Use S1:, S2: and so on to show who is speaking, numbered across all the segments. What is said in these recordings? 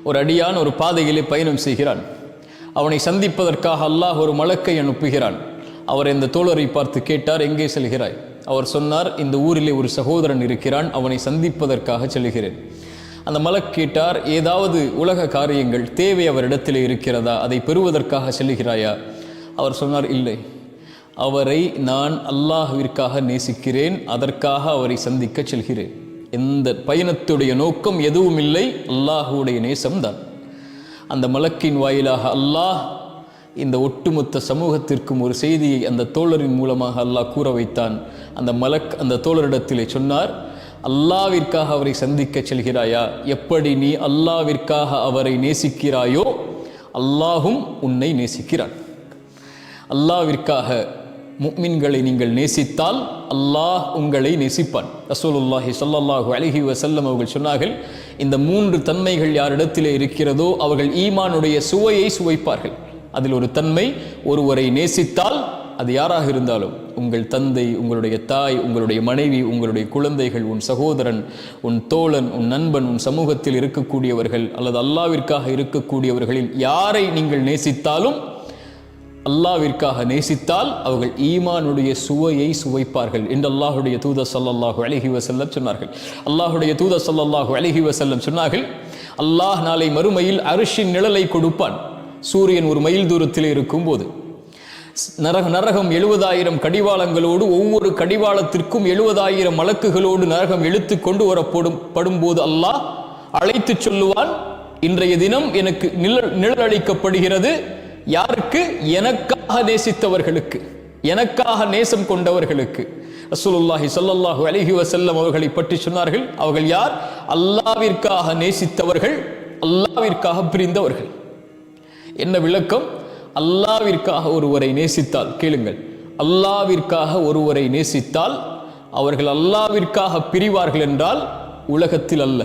S1: ஒரு அடியான் ஒரு பாதையிலே பயணம் செய்கிறான். அவனை சந்திப்பதற்காக அல்லாஹ் ஒரு மலக்கை அனுப்புகிறான். அவர் இந்த தோழரை பார்த்து கேட்டார், எங்கே செல்கிறாய்? அவர் சொன்னார், இந்த ஊரிலே ஒரு சகோதரன் இருக்கிறான், அவனை சந்திப்பதற்காக செல்கிறேன். அந்த மலக் கேட்டார், ஏதாவது உலக காரியங்கள் தேவை அவரிடத்திலே இருக்கிறதா? அதை பெறுவதற்காக செல்கிறாயா? அவர் சொன்னார், இல்லை, அவரை நான் அல்லாஹ்விற்காக நேசிக்கிறேன், அதற்காக அவரை சந்திக்க செல்கிறேன். எந்த பயணத்துடைய நோக்கம் எதுவும் இல்லை, அல்லாஹுடைய நேசம்தான். அந்த மலக்கின் வாயிலாக அல்லாஹ் இந்த ஒட்டுமொத்த சமூகத்திற்கும் ஒரு செய்தியை அந்த தோழரின் மூலமாக அல்லாஹ் கூற வைத்தான். அந்த மலக் அந்த தோழரிடத்திலே சொன்னார், அல்லாவிற்காக அவரை சந்திக்க செல்கிறாயா? எப்படி நீ அல்லாவிற்காக அவரை நேசிக்கிறாயோ அல்லாஹும் உன்னை நேசிக்கிறான். அல்லாவிற்காக முஃமின்களை நீங்கள் நேசித்தால் அல்லாஹ் உங்களை நேசிப்பான். ரசூலுல்லாஹி ஸல்லல்லாஹு அலைஹி வஸல்லம் அவர்கள் சொன்னார்கள், இந்த 3 தன்மைகள் யாரிடத்திலே இருக்கிறதோ அவர்கள் ஈமானுடைய சுவையை சுவைப்பார்கள். அதில் ஒரு தன்மை, ஒருவரை நேசித்தால் அது யாராக இருந்தாலும், உங்கள் தந்தை, உங்களுடைய தாய், உங்களுடைய மனைவி, உங்களுடைய குழந்தைகள், உன் சகோதரன், உன் தோழன், உன் நண்பன், உன் சமூகத்தில் இருக்கக்கூடியவர்கள் அல்லது அல்லாவிற்காக இருக்கக்கூடியவர்களில் யாரை நீங்கள் நேசித்தாலும், அல்லாவிற்காக நேசித்தால் அவர்கள் ஈமானுடைய சுவையை சுவைப்பார்கள் என்று அல்லாஹுடைய தூதர் ஸல்லல்லாஹு அலைஹி வஸல்லம் சொன்னார்கள். அல்லாஹுடைய தூதர் ஸல்லல்லாஹு அலைஹி வஸல்லம் சொன்னார்கள், அல்லாஹ் நாளை மறுமையில் அர்ஷின் நிழலை கொடுப்பான். சூரியன் ஒரு மைல் தூரத்தில் இருக்கும் போது நரகம் 70,000 கடிவாளங்களோடு, ஒவ்வொரு கடிவாளத்திற்கும் 70,000 மலக்குகளோடு நரகம் இழுத்து கொண்டு வரப்படும் போது அல்லாஹ் அழைத்து சொல்லுவான், இன்றைய தினம் எனக்கு நிழல் அளிக்கப்படுகிறது. யாருக்கு? எனக்காக நேசித்தவர்களுக்கு, எனக்காக நேசம் கொண்டவர்களுக்கு. ரசூலுல்லாஹி ஸல்லல்லாஹு அலைஹி வஸல்லம் அவர்களை பற்றி சொன்னார்கள், அவர்கள் யார்? அல்லாவிற்காக நேசித்தவர்கள், அல்லாவிற்காக பிரிந்தவர்கள். என்ன விளக்கம்? அல்லாவிற்காக ஒருவரை நேசித்தால், கேளுங்கள், அல்லாவிற்காக ஒருவரை நேசித்தால் அவர்கள் அல்லாவிற்காக பிரிவார்கள் என்றால் உலகத்தில் அல்ல,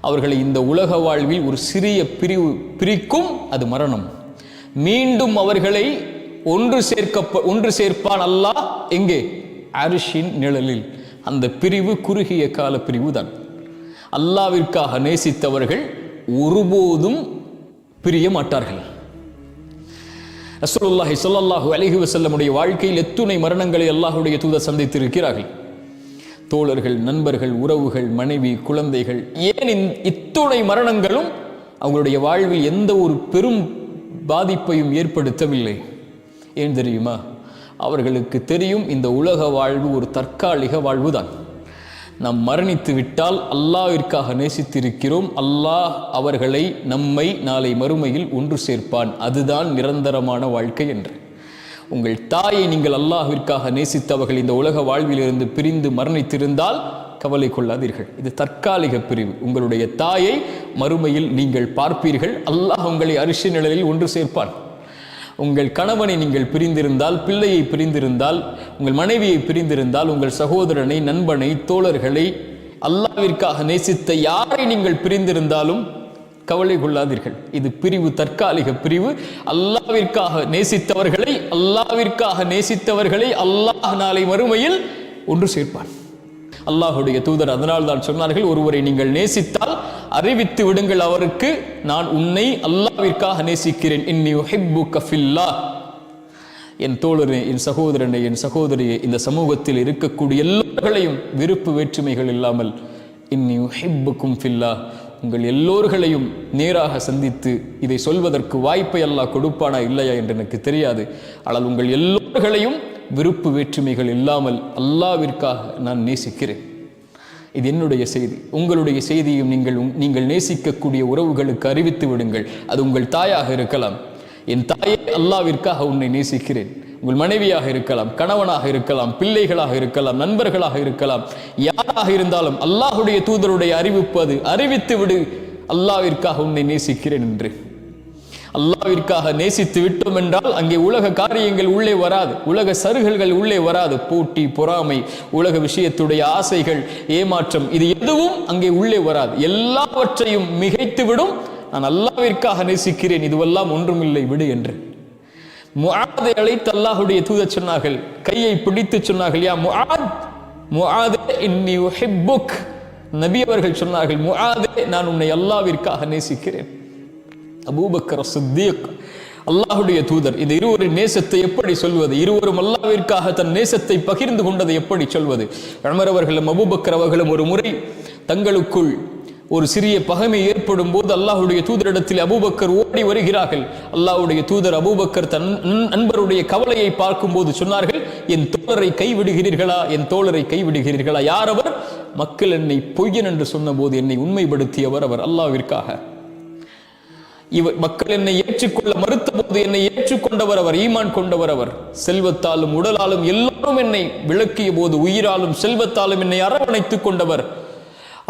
S1: அவர்களை இந்த உலக வாழ்வில் ஒரு சிறிய பிரிக்கும், அது மரணம். மீண்டும் அவர்களை ஒன்று சேர்ப்பான் அல்லாஹ். எங்கே? அர்ஷின் நிழலில். அந்த பிரிவு குறுகிய கால பிரிவு தான். அல்லாவிற்காக நேசித்தவர்கள் ஒருபோதும் பிரிய மாட்டார்கள். ரசூலுல்லாஹி ஸல்லல்லாஹு அலைஹி வஸல்லமுடைய வாழ்க்கையில் எத்துணை மரணங்களை அல்லாஹ்வுடைய தூதர் சந்தித்திருக்கிறார்கள். தோழர்கள், நண்பர்கள், உறவுகள், மனைவி, குழந்தைகள், ஏன் இத்துணை மரணங்களும் அவங்களுடைய வாழ்வில் எந்த ஒரு பெரும் பாதிப்பையும் ஏற்படுத்தவில்லை. ஏன் தெரியுமா? அவர்களுக்கு தெரியும், இந்த உலக வாழ்வு ஒரு தற்காலிக வாழ்வுதான். நாம் மரணித்து விட்டால் அல்லாஹ்விற்காக நேசித்திருக்கிறோம், அல்லாஹ் அவர்களை, நம்மை நாளை மறுமையில் ஒன்று சேர்ப்பான், அதுதான் நிரந்தரமான வாழ்க்கை என்று. உங்கள் தாயை நீங்கள் அல்லாஹ்விற்காக நேசித்தவர்கள் இந்த உலக வாழ்விலிருந்து பிரிந்து மரணித்திருந்தால் கவலை கொள்ளாதீர்கள், இது தற்காலிக பிரிவு. உங்களுடைய தாயை மறுமையில் நீங்கள் பார்ப்பீர்கள், அல்லாஹ் உங்களை அரிசி நிழலில் ஒன்று சேர்ப்பான். உங்கள் கணவனை நீங்கள் பிரிந்திருந்தால், பிள்ளையை பிரிந்திருந்தால், உங்கள் மனைவியை பிரிந்திருந்தால், உங்கள் சகோதரனை, நண்பனை, தோழர்களை, அல்லாஹ்விற்காக நேசித்த யாரை நீங்கள் பிரிந்திருந்தாலும் கவலை கொள்ளாதீர்கள், இது பிரிவு, தற்காலிக பிரிவு. அல்லாஹ்விற்காக நேசித்தவர்களை அல்லாஹ் நாளை மறுமையில் ஒன்று சேர்ப்பான். அல்லாஹுடைய தூதர் அதனால் தான் சொன்னார்கள், ஒருவரை நீங்கள் நேசித்தால் அறிவித்து விடுங்கள் அவருக்கு, நான் உன்னை அல்லாஹ்விற்காக நேசிக்கிறேன். இன்னி உஹிப்புக ஃபில்லாஹ். என் தோழரே, என் சகோதரனே, என் சகோதரியே, இந்த சமூகத்தில் இருக்கக்கூடிய எல்லோர்களையும் விருப்பு வேற்றுமைகள் இல்லாமல் இன்னி உஹிப்புக்கும் ஃபில்லாஹ், உங்கள் எல்லோர்களையும் நேராக சந்தித்து இதை சொல்வதற்கு வாய்ப்பை அல்லாஹ் கொடுப்பானா இல்லையா என்று எனக்கு தெரியாது. ஆனால் உங்கள் எல்லோர்களையும் விருப்பு வேற்றுமைகள் இல்லாமல் அல்லாவிற்காக நான் நேசிக்கிறேன். இது என்னுடைய செய்தி. உங்களுடைய செய்தியும் நீங்கள் நேசிக்கக்கூடிய உறவுகளுக்கு அறிவித்து விடுங்கள். அது உங்கள் தாயாக இருக்கலாம், என் தாயே அல்லாவிற்காக உன்னை நேசிக்கிறேன். உங்கள் மனைவியாக இருக்கலாம், கணவனாக இருக்கலாம், பிள்ளைகளாக இருக்கலாம், நண்பர்களாக இருக்கலாம், யாராக இருந்தாலும் அல்லாஹுடைய தூதருடைய அறிவிப்பு அது. அறிவித்து விடு, அல்லாவிற்காக உன்னை நேசிக்கிறேன் என்று. அல்லாவிற்காக நேசித்து விட்டோம் என்றால் அங்கே உலக காரியங்கள் உள்ளே வராது, உலக சருகல்கள் உள்ளே வராது. போட்டி, பொறாமை, உலக விஷயத்துடைய ஆசைகள், ஏமாற்றம், இது எதுவும் அங்கே உள்ளே வராது. எல்லாவற்றையும் மிகைத்து விடும். நான் அல்லாவிற்காக நேசிக்கிறேன், இதுவெல்லாம் ஒன்றுமில்லை, விடு என்று. முஆதை அழைத்து அல்லாஹுடைய தூதர் சொன்னார்கள், கையை பிடித்து சொன்னார்கள், யா முஆத், முஆதே இன்னி உஹிப்புக், நபி அவர்கள் சொன்னார்கள், முஆதே, நான் உன்னை அல்லாஹ்விற்காக நேசிக்கிறேன். அபூபக்கர் சித்தீக், அல்லாஹ்வுடைய தூதர், இந்த இருவரின் நேசத்தை எப்படி சொல்வது? இருவரும் அல்லாஹ்விற்காக தன் நேசத்தை பகிர்ந்து கொண்டதை எப்படி சொல்வது? உமர் அவர்களும் அபூபக்கர் அவர்களும் ஒரு முறை தங்களுக்குள் ஒரு சிறிய பகைமை ஏற்படும் போது அல்லாஹ்வுடைய தூதரிடத்தில் அபூபக்கர் ஓடி வருகிறார்கள். அல்லாஹ்வுடைய தூதர் அபூபக்கர் தன் நண்பருடைய கவலையை பார்க்கும் போது சொன்னார்கள், என் தோழரை கைவிடுகிறீர்களா, என் தோழரை கைவிடுகிறீர்களா? யார் அவர்? மக்கள் என்னை பொய்யன் என்று சொன்ன போது என்னை உண்மைப்படுத்தியவர் அவர். அல்லாஹ்விற்காக மக்கள் என்னை ஏற்றுக்கொள்ள மறுத்த போது என்னை ஏற்றுக்கொண்டவர் அவர், ஈமான் கொண்டவர் அவர். செல்வத்தாலும் உடலாலும் எல்லாரும் என்னை விளக்கிய போது உயிராலும் செல்வத்தாலும் என்னை அரவணைத்துக் கொண்டவர்.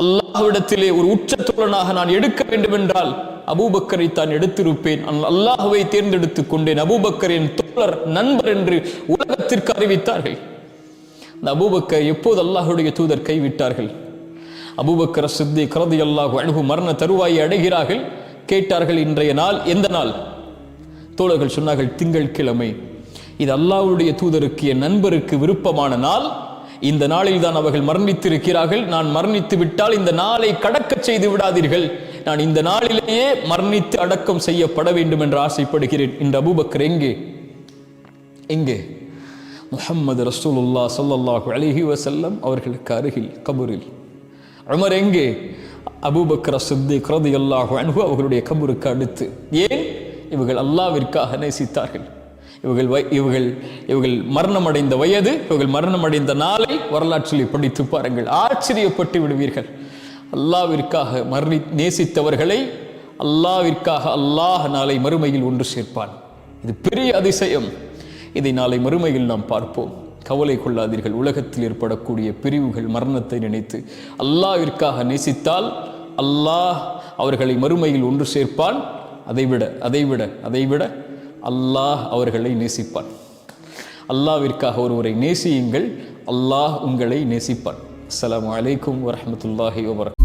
S1: அல்லாஹ்விடத்திலே ஒரு உச்ச தோழனாக நான் எடுக்க வேண்டும் என்றால் அபூபக்கரை தான் எடுத்திருப்பேன். அல்லாஹ்வை தேர்ந்தெடுத்துக் கொண்டேன். அபூபக்கர் என் தோழர், நண்பர் என்று உலகத்திற்கு அறிவித்தார்கள். அந்த அபூபக்கர் எப்போது அல்லாஹ்வுடைய தூதர் கைவிட்டார்கள்? அபூபக்கர் சித்தீக் ரலியல்லாஹு அன்ஹு மரண தருவாயை அடைகிறார்கள். கேட்டார்கள், இன்றைய நாள் எந்த நாள்? தோழர்கள் சொன்னார்கள், திங்கட்கிழமை. இது அல்லாஹ்வுடைய தூதருக்கு, என் நண்பருக்கு விருப்பமான நாள். இந்த நாளில் தான் அவர்கள் மரணித்திருக்கிறார்கள். நான் மரணித்து விட்டால் இந்த நாளை கடக்க செய்து விடாதீர்கள். நான் இந்த நாளிலேயே மரணித்து அடக்கம் செய்யப்பட வேண்டும் என்று ஆசைப்படுகிறேன். இந்த அபூபக்கர் எங்கே? எங்கே? முஹம்மது ரசூலுல்லாஹ் ஸல்லல்லாஹு அலைஹி வஸல்லம் அவர்களுக்கு அருகில் கபரில். உமர் எங்கே? அபூபக்கர் சித்தீக் ரலியல்லாஹு அன்ஹு அவர்களுடைய கபருக்கு அடுத்து. ஏன்? இவர்கள் அல்லாஹ்விற்காக நேசித்தார்கள். இவர்கள் மரணமடைந்த வயது, இவர்கள் மரணமடைந்த நாளை வரலாற்றில் படித்து பாருங்கள், ஆச்சரியப்பட்டு விடுவீர்கள். அல்லாஹ்விற்காக நேசித்தவர்களை அல்லாஹ்விற்காக அல்லாஹ் நாளை மறுமையில் ஒன்று சேர்ப்பான். இது பெரிய அதிசயம். இதை நாளை மறுமையில் நாம் பார்ப்போம். கவலை கொள்ளாதீர்கள். உலகத்தில் ஏற்படக்கூடிய பிரிவுகள், மரணத்தை நினைத்து அல்லாஹ்விற்காக நேசித்தால் அல்லாஹ் அவர்களை மறுமையில் ஒன்று சேர்ப்பான். அதைவிட அல்லாஹ் அவர்களை நேசிப்பான். அல்லாஹ்விற்காக ஒருவரை நேசியுங்கள், அல்லாஹ் உங்களை நேசிப்பான். அஸ்ஸலாமு அலைக்கும் வரஹ்மத்துல்லாஹி வபரகாத்துஹு.